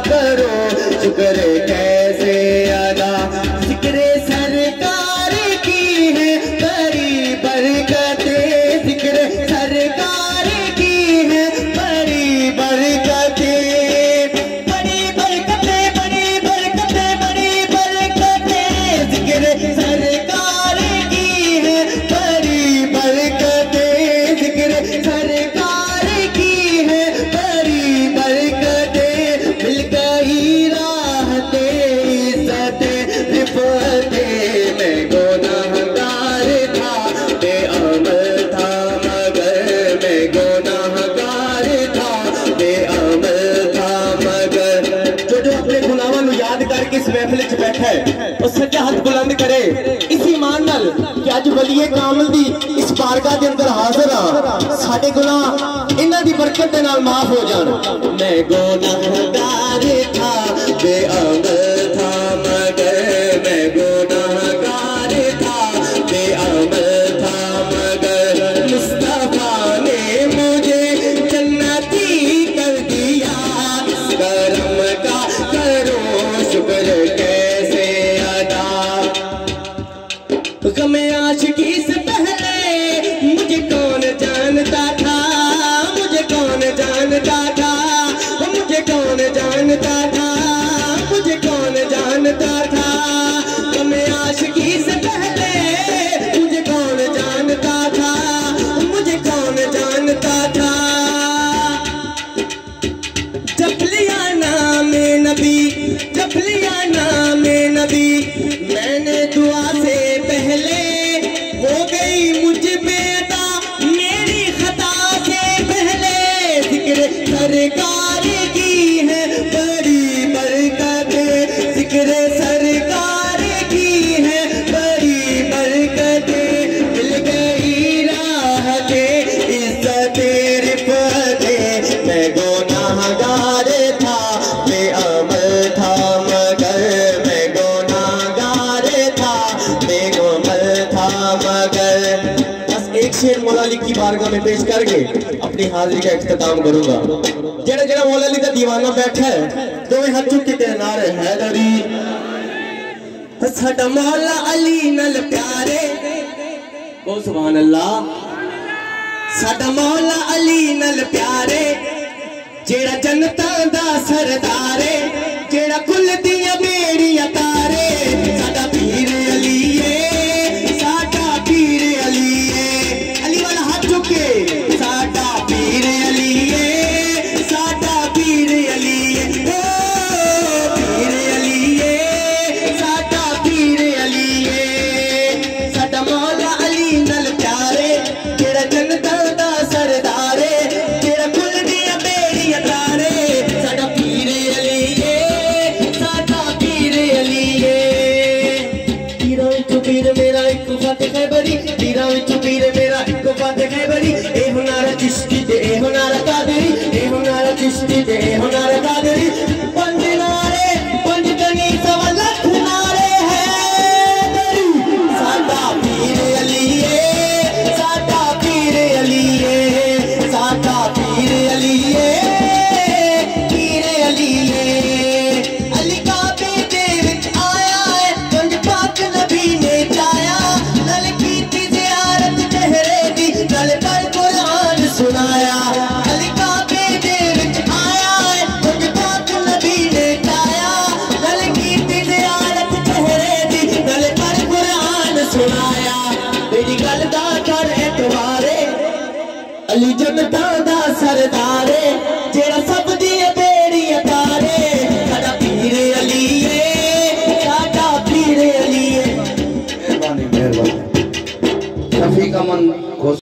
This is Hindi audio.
करो शुक्र कैसे अदा। जिक्र सरकार की है बड़ी बरकतें, जिक्र सरकार की है बड़ी बरकतें, बड़ी बरकतें, बड़ी बरकतें, बड़ी बरकतें। जिक्र सरकार की है बड़ी बरकतें, जिक्र सरकार की है बड़ी बरकतें। मिल गई राहते इज्जते रिफते, मैं गुनाहगार था बेअमल था मगर, मैं गुनाहगार था बेअमल था मगर। जो अपने गुनाहां नूं याद करके इस महफिल च बैठा है वो सच्चा हाथ बुलंद करे इस ईमान नाल कि अज वलीए कामिल दी इस बारगाह दे अंदर हाजिर हां, साडे गुनाह इन्हां दी बरकत दे नाल माफ हो जाण। मैं गुनाहगार था बेअमल था मगर, मैं गुनाहगार था बेअमल था मगर। मुस्तफा ने मुझे जन्नती कर दिया, इस करम का करो शुक्र कैसे अदा। गम आशिकी से पहले मुझे कौन जानता था, मुझे कौन जानता था, मुझे कौन जानता था, मुझे कौन जानता था। गम आशिकी से पहले मुझे कौन जानता था, मुझे कौन जानता था। जब लिया नाम नबी, जब लिया नाम नबी, मैंने दुआ से पहले हो गई मुझ में अता मेरी खता से पहले। जिक्र सरकार की है बड़ी बरकतें, जिक्र सरकार की है बड़ी बरकतें। मिल गई राहते इज्जते रिफते, मैं गुनाहगार था बेअमल था मगर, मैं गुनाहगार था बेअमल था मगर। बस एक शेर मौला अली की बारगाह में पेश करके अपनी हाजिरी का इख्तिताम करूंगा। जेड़ा जेड़ा मौला अली का दीवाना बैठा है दोवें हाथ चुक के नारे हैदरी। साडा मौला अली नाल प्यारे, ओ सुभान अल्लाह। साडा मौला अली नाल प्यारे, जेड़ा जनता दा सरदारे, जेड़ा कुल दियां बेड़ियां तारे। साडा पीर अली है, साडा पीर अली है। अली वाला हाथ चुके, साडा पीर अली है, साडा पीर अली है। ओ पीर अली है, साडा पीर अली है। साडा मौला अली नाल प्यारे, जेड़ा जनता दा सरदारे, जेड़ा कुल दियां बेड़ियां तारे। साडा पीर अली है, साडा पीर अली है। पीरां विचों पीर मेरा इक फातिह खैबरी, पीरां विचों पीर मेरा इक फातिह खैबरी। ए हुनारा चिश्ती ते ए हुनारा कादरी, ए हुनारा चिश्ती ते ए हुनारा कादरी। पंज नारे पंज कनी सवा लख नारे हैदरी। साडा पीर अली है, साडा पीर अली है, साडा पीर अली है, पीर अली है। अली काबे दे विच आया है, पंज पाक नबी ने चाया, नल कीती ज़ियारत चेहरे दी, नल पर कुरान सुनाया। अली काबे दे विच आया है, पंज पाक नबी ने चाया, नल कीती ज़ियारत चेहरे दी, नल पर कुरान सुनाया। मेरी गल दा कर एतवारे, अली जनता दा सरदारे, जेड़ा सब दियां बेड़ियां तारे। साडा पीर अली है, साडा पीर अली है। मेहरबानी मेहरबानी। शफीक अमन